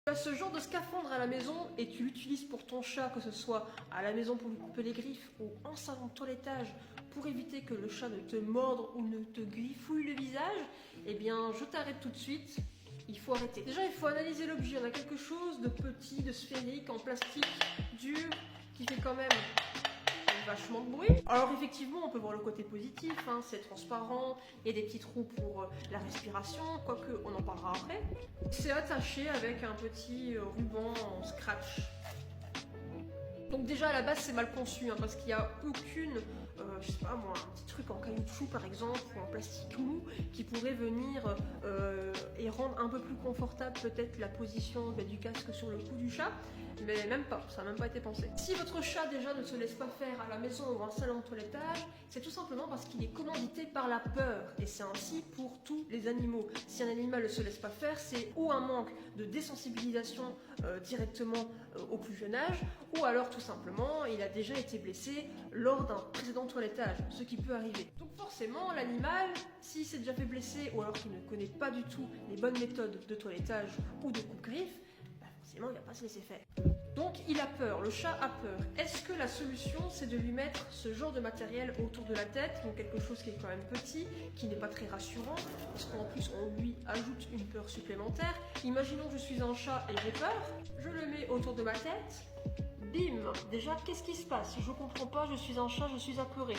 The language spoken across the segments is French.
Tu as ce genre de scaphandre à la maison et tu l'utilises pour ton chat, que ce soit à la maison pour lui couper les griffes ou en salon de toilettage pour éviter que le chat ne te morde ou ne te griffouille le visage, eh bien je t'arrête tout de suite, il faut arrêter. Déjà il faut analyser l'objet, on a quelque chose de petit, de sphérique, en plastique, dur, qui fait quand même vachement de bruit. Alors effectivement on peut voir le côté positif, hein, c'est transparent, il y a des petits trous pour la respiration, quoique on en parlera après. C'est attaché avec un petit ruban en scratch. Donc déjà à la base c'est mal conçu, hein, parce qu'il n'y a aucune, je sais pas moi, un petit truc en caoutchouc par exemple, ou en plastique mou, qui pourrait venir et rendre un peu plus confortable peut-être la position du casque sur le cou du chat. Mais même pas, ça n'a même pas été pensé. Si votre chat déjà ne se laisse pas faire à la maison ou en salon de toilettage, c'est tout simplement parce qu'il est commandité par la peur. Et c'est ainsi pour tous les animaux. Si un animal ne se laisse pas faire, c'est ou un manque de désensibilisation directement au plus jeune âge, ou alors tout simplement il a déjà été blessé lors d'un précédent toilettage, ce qui peut arriver. Donc forcément l'animal, s'il s'est déjà fait blesser ou alors qu'il ne connaît pas du tout les bonnes méthodes de toilettage ou de coupe-griffe, forcément il ne va pas se laisser faire. Donc il a peur, le chat a peur. Est-ce que la solution c'est de lui mettre ce genre de matériel autour de la tête, donc quelque chose qui est quand même petit, qui n'est pas très rassurant, parce qu'en plus on lui ajoute une peur supplémentaire. Imaginons que je suis un chat et j'ai peur, je le mets autour de ma tête, bim, déjà qu'est-ce qui se passe? Je comprends pas, je suis un chat, je suis apeuré.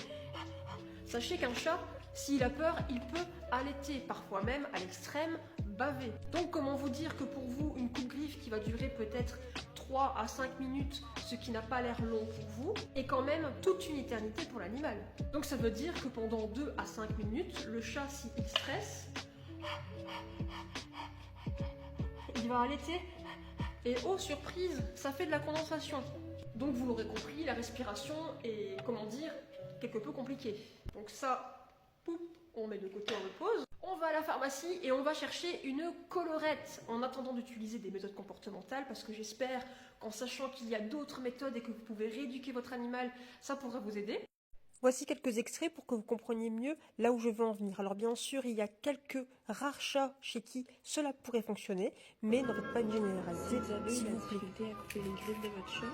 Sachez qu'un chat, s'il a peur, il peut allaiter, parfois même à l'extrême, baver. Donc comment vous dire que pour vous, une coupe-griffe qui va durer peut-être 3 à 5 minutes, ce qui n'a pas l'air long pour vous, est quand même toute une éternité pour l'animal. Donc ça veut dire que pendant 2 à 5 minutes, le chat, s'il stresse, il va allaiter et oh surprise, ça fait de la condensation. Donc vous l'aurez compris, la respiration est, comment dire, quelque peu compliquée. Donc ça, poup, on met de côté, on le pose. On va à la pharmacie et on va chercher une collerette en attendant d'utiliser des méthodes comportementales, parce que j'espère qu'en sachant qu'il y a d'autres méthodes et que vous pouvez rééduquer votre animal, ça pourra vous aider. Voici quelques extraits pour que vous compreniez mieux là où je veux en venir. Alors bien sûr, il y a quelques rares chats chez qui cela pourrait fonctionner, mais n'en faites pas une généralité, s'il vous plaît. À couper les griffes de votre chat.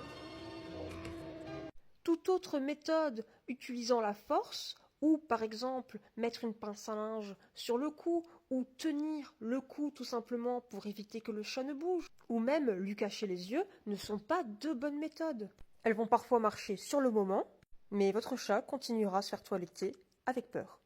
Toute autre méthode utilisant la force, ou par exemple mettre une pince à linge sur le cou, ou tenir le cou tout simplement pour éviter que le chat ne bouge, ou même lui cacher les yeux, ne sont pas de bonnes méthodes. Elles vont parfois marcher sur le moment, mais votre chat continuera à se faire toiletter avec peur.